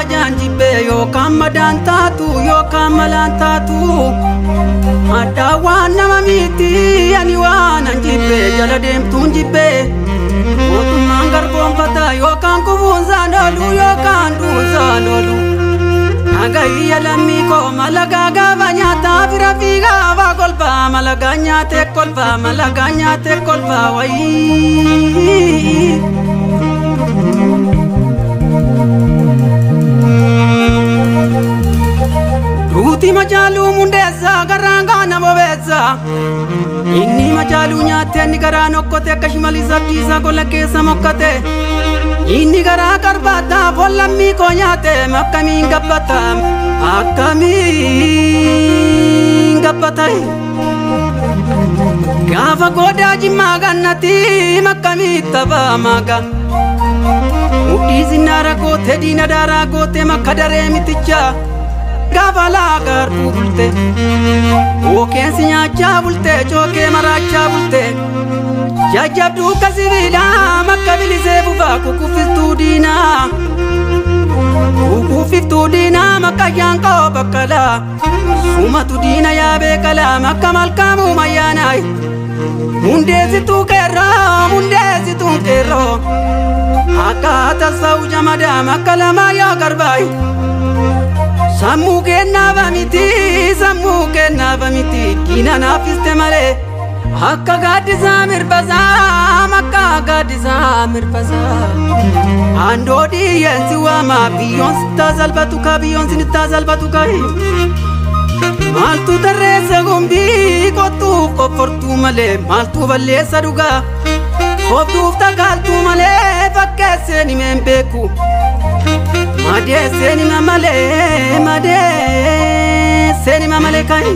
janjibe yo kamadanta tu yo kamalanta tu adawan nama miti ani wana jibe jala dem tunjibe otu mangar bompata yo kan kubunza nolu yo kan duza nolu aga iyalami ko malaga gabanyata firafiga va kolpa malaganya te kolpa wai Ruti majalu mundeza garanga na bobeza inni majalu nyate ni garano kote kashmaliza tisa kola kesa mokate inni gara karbata bolami ko nyate makami ngapata gafa goda jimaga nati makami taba maga mudi zinara kote dina dara kote makadare miticha Gavala garbu bulte, oke sinya chabulte, choke mara chabulte. Jajabdu kasivida, makabili zebuva kukufitu dina, makayanko bakala. Sumatu dina ya bekala, makamal kamu mayanai. Mundezi tu kero, akata sauja madam, makala maya garbai. Sammu ke navamiti kina nafiste mare hakka gadisa mirbaza andodi yensi wama biyon tazalbatu kai maltu tarese gombi kotu kofortu male maltu balle saduga khobduf tagaltu male fakkese ni membeku Made seni mamale kai